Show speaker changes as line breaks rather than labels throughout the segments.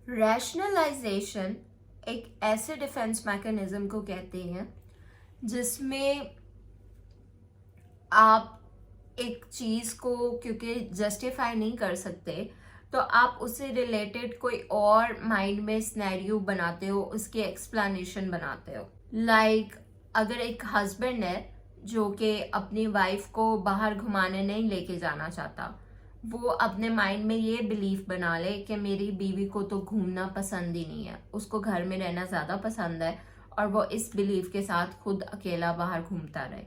Rationalisation एक ऐसे defence mechanism को कहते हैं जिसमें आप एक चीज को क्योंकि जस्टिफाई नहीं कर सकते तो आप उससे रिलेटेड कोई और माइंड में सिनेरियो बनाते हो, उसकी एक्सप्लेनेशन बनाते हो। लाइक अगर एक हस्बैंड है जो कि अपनी वाइफ को बाहर घुमाने नहीं लेके जाना चाहता, वो अपने माइंड में ये बिलीफ बना ले कि मेरी बीवी को तो घूमना पसंद ही नहीं है, उसको घर में रहना ज्यादा पसंद है, और वो इस बिलीफ के साथ खुद अकेला बाहर घूमता रहे।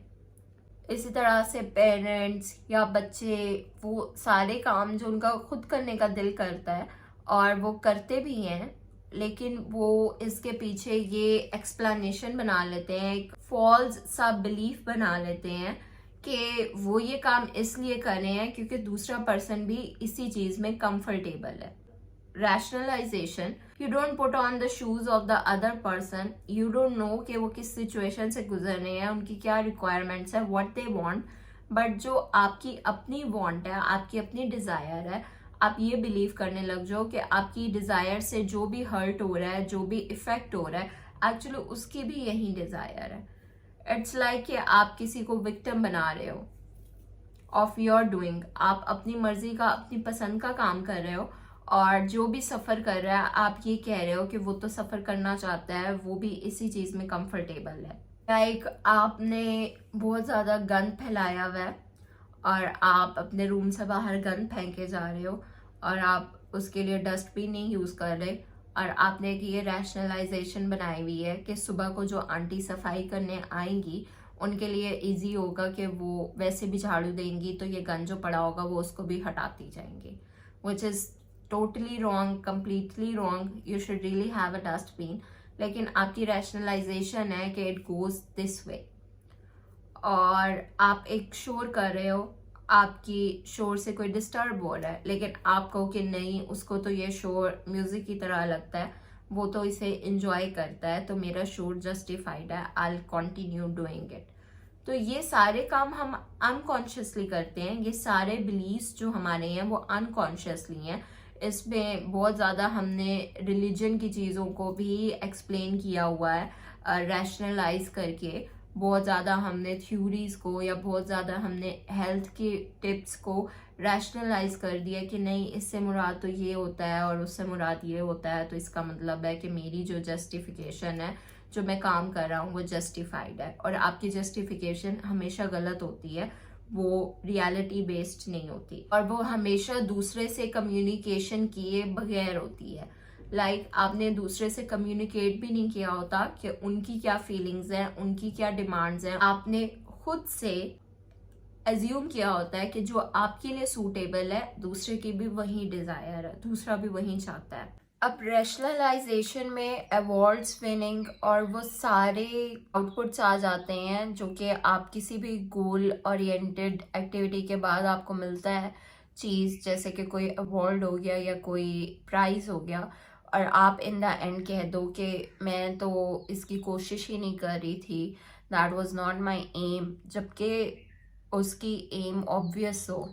इसी तरह से पेरेंट्स या बच्चे वो सारे काम जो उनका खुद करने का दिल करता है और वो करते भी हैं, लेकिन वो इसके पीछे ये एक्सप्लेनेशन बना लेते हैं, एक फॉल्स सा बिलीफ बना लेते हैं कि वो ये काम इसलिए कर रहे हैं क्योंकि दूसरा पर्सन भी इसी चीज में कंफर्टेबल है। Rationalisation, you don't put on the shoes of the other person, you don't know कि वो किस सिचुएशन से गुजर रहे हैं, उनकी क्या रिक्वायरमेंट्स है, व्हाट दे वांट, बट जो आपकी अपनी वांट है, आपकी अपनी डिजायर है, आप ये बिलीव करने लग जाओ कि आपकी डिजायर से जो भी हर्ट हो रहा है, जो भी इफेक्ट हो रहा है, एक्चुअली उसकी भी यही डिजायर है। इट्स लाइक कि आप किसी को विक्टिम बना रहे हो ऑफ योर डूइंग। आप अपनी मर्जी का, अपनी पसंद का काम कर रहे हो, और जो भी सफर कर रहा है आप ये कह रहे हो कि वो तो सफर करना चाहता है, वो भी इसी चीज में कंफर्टेबल है। लाइक आपने बहुत ज्यादा गंद फैलाया हुआ है और आप अपने रूम से बाहर गंद फेंक के जा रहे हो और आप उसके लिए डस्टबिन नहीं यूज कर रहे, और आपने ये रैशनलाइजेशन बनाई हुई है कि सुबह को जो आंटी सफाई करने आएंगी उनके लिए इजी होगा कि वो वैसे भी झाड़ू देंगी तो ये गंद जो पड़ा होगा वो उसको भी हटाती जाएंगी, which is totally wrong, completely wrong. You should really have a dustbin, लेकिन आपकी रैशनलाइजेशन है कि इट गोज दिस वे। और आप एक शोर कर रहे हो, आपकी शोर से कोई डिस्टर्ब हो रहा है, लेकिन आप कहो कि नहीं, उसको तो ये शोर म्यूजिक की तरह लगता है, वो तो इसे इंजॉय करता है, तो मेरा शोर जस्टिफाइड है, I will continue doing it. तो ये सारे काम हम अनकॉन्शियसली करते हैं, ये सारे बिलीव्स जो हमारे हैं वो अनकॉन्शियसली हैं। इसमें बहुत ज़्यादा हमने रिलीजन की चीज़ों को भी एक्सप्लेन किया हुआ है, रैशनलाइज करके। बहुत ज़्यादा हमने थ्योरीज को या बहुत ज़्यादा हमने हेल्थ के टिप्स को रैशनलाइज कर दिया कि नहीं, इससे मुराद तो ये होता है और उससे मुराद ये होता है, तो इसका मतलब है कि मेरी जो जस्टिफिकेशन है, जो मैं काम कर रहा हूँ, वो जस्टिफाइड है। और आपकी जस्टिफिकेशन हमेशा गलत होती है, वो रियलिटी बेस्ड नहीं होती, और वो हमेशा दूसरे से कम्युनिकेशन किए बगैर होती है। लाइक आपने दूसरे से कम्युनिकेट भी नहीं किया होता कि उनकी क्या फीलिंग्स हैं, उनकी क्या डिमांड्स हैं, आपने खुद से एज्यूम किया होता है कि जो आपके लिए सूटेबल है, दूसरे की भी वही डिजायर है, दूसरा भी वही चाहता है। अब रैशनलाइजेशन में अवार्ड्स विनिंग और वो सारे आउटपुट्स आ जाते हैं जो कि आप किसी भी गोल ओरिएंटेड एक्टिविटी के बाद आपको मिलता है चीज़, जैसे कि कोई अवार्ड हो गया या कोई प्राइज हो गया, और आप इन द एंड कह दो कि मैं तो इसकी कोशिश ही नहीं कर रही थी, that was not my aim, जबकि उसकी एम ऑब्वियस हो।